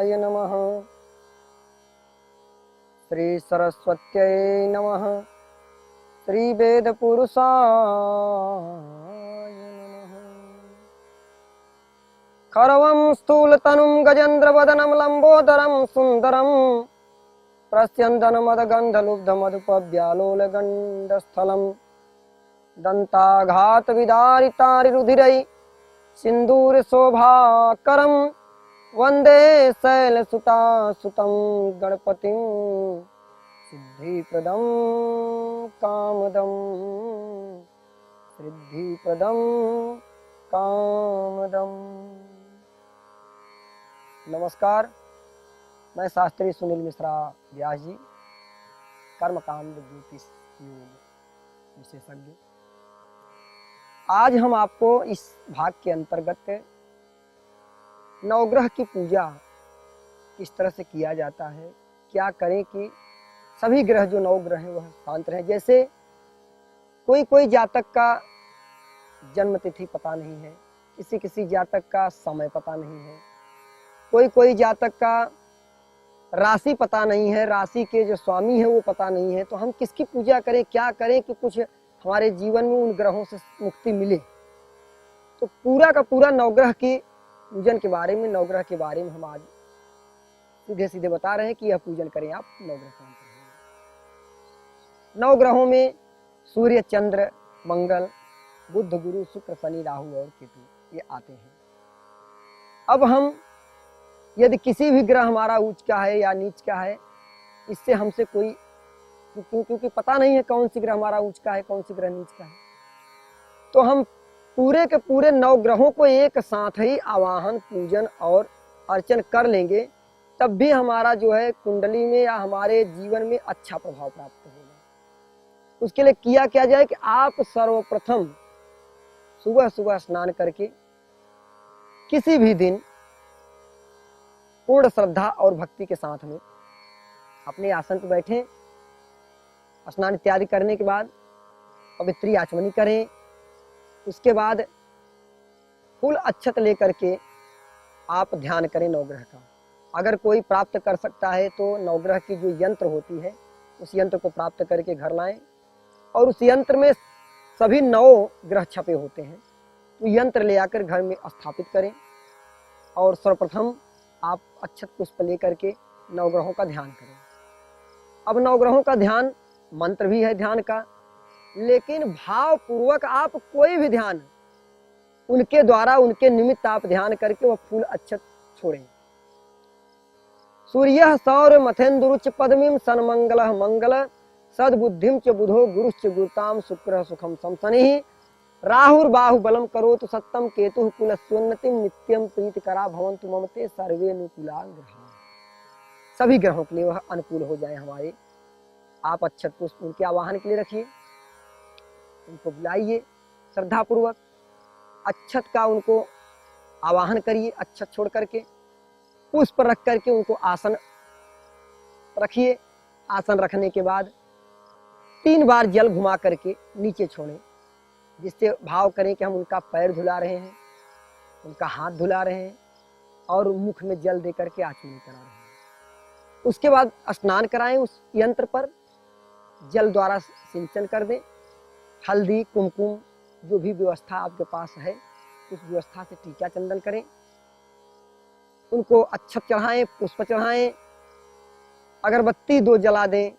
शिवाय नमः। श्री सरस्वत्यै नमः। श्री वेदपुरुषाय नमः। खरवं स्थूलतनुं गजेन्द्रवदनं लम्बोदरं सुन्दरं प्रस्यन्दनमदगन्धलुब्धमधुपव्यालोलगण्डस्थलं दन्ताघातविदारितारिरुधिरै सिन्दूरशोभाकरं वन्दे शैलसुतासुतं गणपतिं सिद्धिप्रदं कामदं सिद्धिप्रदं कामदं। नमस्कार, मैं शास्त्री सुनील मिश्रा व्यास जी, कर्मकांड ज्योतिष योग विशेषज्ञ। आज हम आपको इस भाग के अंतर्गत नवग्रह की पूजा किस तरह से किया जाता है, क्या करें कि सभी ग्रह जो नवग्रह हैं वह शांत रहें। जैसे कोई जातक का जन्म तिथि पता नहीं है, किसी जातक का समय पता नहीं है, कोई जातक का राशि पता नहीं है, राशि के जो स्वामी है वो पता नहीं है, तो हम किसकी पूजा करें, क्या करें कि कुछ हमारे जीवन में उन ग्रहों से मुक्ति मिले। तो पूरा का पूरा नवग्रह की पूजन के बारे में, नवग्रह के बारे में हम आज सीधे सीधे बता रहे हैं कि यह पूजन करें आप नवग्रह शांत रहेंगे। नवग्रहों में सूर्य, चंद्र, मंगल, बुध, गुरु, शुक्र, शनि, राहु और केतु ये आते हैं। अब हम यदि किसी भी ग्रह हमारा उच्च का है या नीच का है, इससे हमसे कोई क्योंकि पता नहीं है कौन सी ग्रह हमारा उच्च का है, कौन सी ग्रह नीच का है, तो हम पूरे के पूरे नवग्रहों को एक साथ ही आवाहन, पूजन और अर्चन कर लेंगे, तब भी हमारा जो है कुंडली में या हमारे जीवन में अच्छा प्रभाव प्राप्त होगा। उसके लिए किया क्या जाए कि आप सर्वप्रथम सुबह सुबह स्नान करके किसी भी दिन पूर्ण श्रद्धा और भक्ति के साथ में अपने आसन पर बैठें। स्नान इत्यादि करने के बाद पवित्री आचमनी करें। उसके बाद फूल अक्षत लेकर के आप ध्यान करें नवग्रह का। अगर कोई प्राप्त कर सकता है तो नवग्रह की जो यंत्र होती है उस यंत्र को प्राप्त करके घर लाएं, और उस यंत्र में सभी 9 ग्रह छपे होते हैं, तो यंत्र ले आकर घर में स्थापित करें और सर्वप्रथम आप अक्षत पुष्प लेकर के नवग्रहों का ध्यान करें। अब नवग्रहों का ध्यान मंत्र भी है ध्यान का, लेकिन भाव पूर्वक आप कोई भी ध्यान उनके द्वारा, उनके निमित्त आप ध्यान करके वह फूल अक्षत छोड़ें। सूर्य सौर मथेन्दुरुच पद्मीं सन्मंगल मंगल सद्बुद्धिं च बुधो गुरुश्च गुरुताम शुक्र सुखम समशनिः राहुर्बाहु बलम करोतु सत्तम केतु कुलस्योन्नतिं नित्यं प्रीतिकरा भवन्तु ममते सर्वे अनुकूला ग्रहा। सभी ग्रहों के लिए वह अनुकूल हो जाए हमारे। आप अक्षत पुष्प उनके आवाहन के लिए रखिए, उनको बुलाइए श्रद्धा पूर्वक, अक्षत का उनको आवाहन करिए, अक्षत छोड़ करके पुष्प रख करके उनको आसन रखिए। आसन रखने के बाद 3 बार जल घुमा करके नीचे छोड़ें, जिससे भाव करें कि हम उनका पैर धुला रहे हैं, उनका हाथ धुला रहे हैं और मुख में जल दे करके आचमन करा रहे हैं। उसके बाद स्नान कराएं, उस यंत्र पर जल द्वारा सिंचन कर दें। हल्दी, कुमकुम, जो भी व्यवस्था आपके पास है उस व्यवस्था से टीका चंदन करें। उनको अक्षत चढ़ाएं, पुष्प चढ़ाएं, अगरबत्ती 2 जला दें।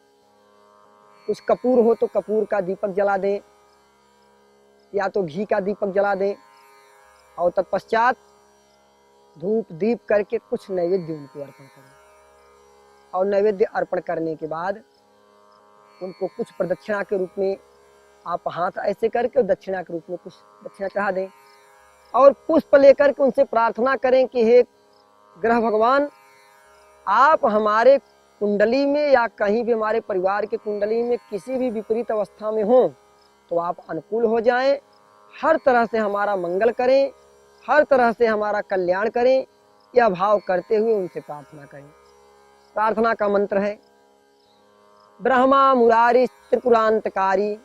कुछ कपूर हो तो कपूर का दीपक जला दें या तो घी का दीपक जला दें, और तत्पश्चात धूप दीप करके कुछ नैवेद्य उनको अर्पण करें। और नैवेद्य अर्पण करने के बाद उनको कुछ प्रदक्षिणा के रूप में आप हाथ ऐसे करके दक्षिणा के रूप में कुछ दक्षिणा चढ़ा दें, और पुष्प लेकर के उनसे प्रार्थना करें कि हे ग्रह भगवान, आप हमारे कुंडली में या कहीं भी हमारे परिवार के कुंडली में किसी भी विपरीत अवस्था में हो तो आप अनुकूल हो जाएं, हर तरह से हमारा मंगल करें, हर तरह से हमारा कल्याण करें। यह भाव करते हुए उनसे प्रार्थना करें। प्रार्थना का मंत्र है ब्रह्मा मुरारी त्रिपुरांतकारी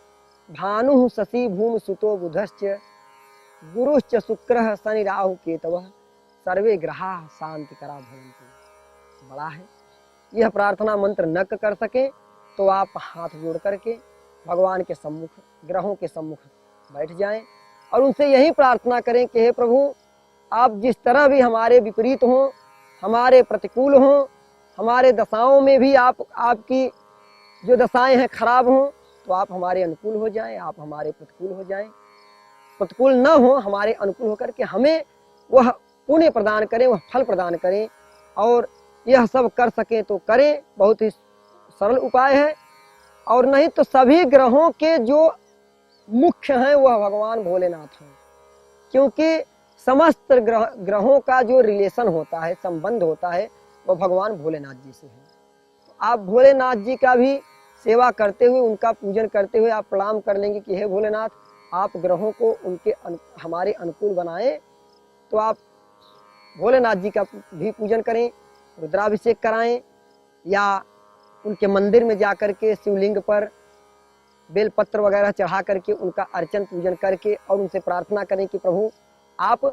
भानु शशि भूम सुतो बुधश्च गुरुश्च शुक्रः शनि राहु केतवः सर्वे ग्रहा शांति करा भवन्तु। बड़ा है। यह प्रार्थना मंत्र न कर सके तो आप हाथ जोड़ करके भगवान के सम्मुख, ग्रहों के सम्मुख बैठ जाएं और उनसे यही प्रार्थना करें कि हे प्रभु, आप जिस तरह भी हमारे विपरीत हों, हमारे प्रतिकूल हों, हमारे दशाओं में भी आपकी जो दशाएं हैं खराब हों, तो आप हमारे अनुकूल हो जाएं, आप हमारे प्रतिकूल हो जाएं। प्रतिकूल न हो, हमारे अनुकूल होकर के हमें वह पुण्य प्रदान करें, वह फल प्रदान करें। और यह सब कर सकें तो करें, बहुत ही सरल उपाय है। और नहीं तो सभी ग्रहों के जो मुख्य हैं वह भगवान भोलेनाथ हैं, क्योंकि समस्त ग्रहों का जो रिलेशन होता है, संबंध होता है, वह भगवान भोलेनाथ जी से है। तो आप भोलेनाथ जी का भी सेवा करते हुए, उनका पूजन करते हुए आप प्रणाम कर लेंगे कि हे भोलेनाथ, आप ग्रहों को उनके हमारे अनुकूल बनाएं। तो आप भोलेनाथ जी का भी पूजन करें, रुद्राभिषेक कराएं, या उनके मंदिर में जाकर के शिवलिंग पर बेलपत्र वगैरह चढ़ा करके उनका अर्चन पूजन करके और उनसे प्रार्थना करें कि प्रभु आप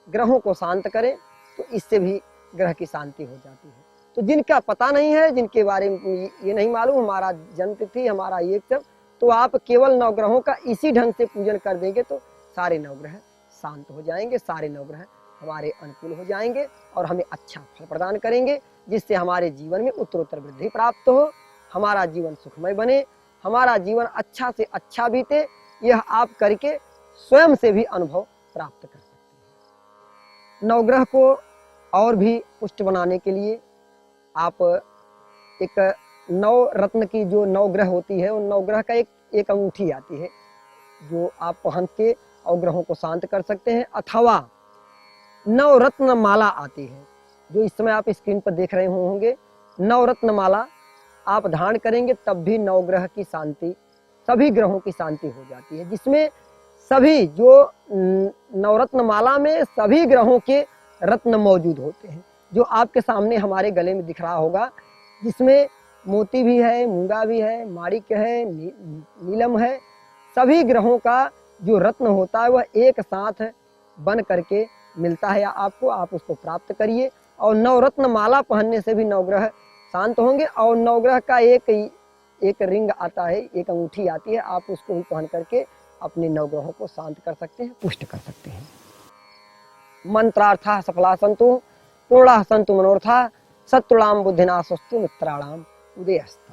ग्रहों को शांत करें। तो इससे भी ग्रह की शांति हो जाती है। तो जिनका पता नहीं है, जिनके बारे में ये नहीं मालूम हमारा जन्म तिथि, हमारा ये सब, तो आप केवल नवग्रहों का इसी ढंग से पूजन कर देंगे तो सारे नवग्रह शांत हो जाएंगे, सारे नवग्रह हमारे अनुकूल हो जाएंगे और हमें अच्छा फल प्रदान करेंगे, जिससे हमारे जीवन में उत्तरोत्तर वृद्धि प्राप्त हो, हमारा जीवन सुखमय बने, हमारा जीवन अच्छा से अच्छा बीते। यह आप करके स्वयं से भी अनुभव प्राप्त कर सकते हैं। नवग्रह को और भी पुष्ट बनाने के लिए आप एक नवरत्न की जो नवग्रह होती है, उन नवग्रह का एक अंगूठी आती है जो आप पहन के और ग्रहों को शांत कर सकते हैं। अथवा नवरत्न माला आती है जो इस समय आप स्क्रीन पर देख रहे होंगे। नवरत्न माला आप धारण करेंगे तब भी नवग्रह की शांति, सभी ग्रहों की शांति हो जाती है, जिसमें सभी जो नवरत्न माला में सभी ग्रहों के रत्न मौजूद होते हैं, जो आपके सामने हमारे गले में दिख रहा होगा, जिसमें मोती भी है, मूंगा भी है, माणिक्य है, नीलम है। सभी ग्रहों का जो रत्न होता है वह एक साथ बन करके मिलता है आपको, आप उसको प्राप्त करिए। और नवरत्न माला पहनने से भी नवग्रह शांत होंगे। और नवग्रह का एक रिंग आता है, एक अंगूठी आती है, आप उसको भी पहन करके अपने नवग्रहों को शांत कर सकते हैं, पुष्ट कर सकते हैं। मंत्रार्था सफला संतु, पूर्णा संतु मनोरथा, सत्तुणाम बुद्धिनाशस्तु मित्राणाम उदयस्तु।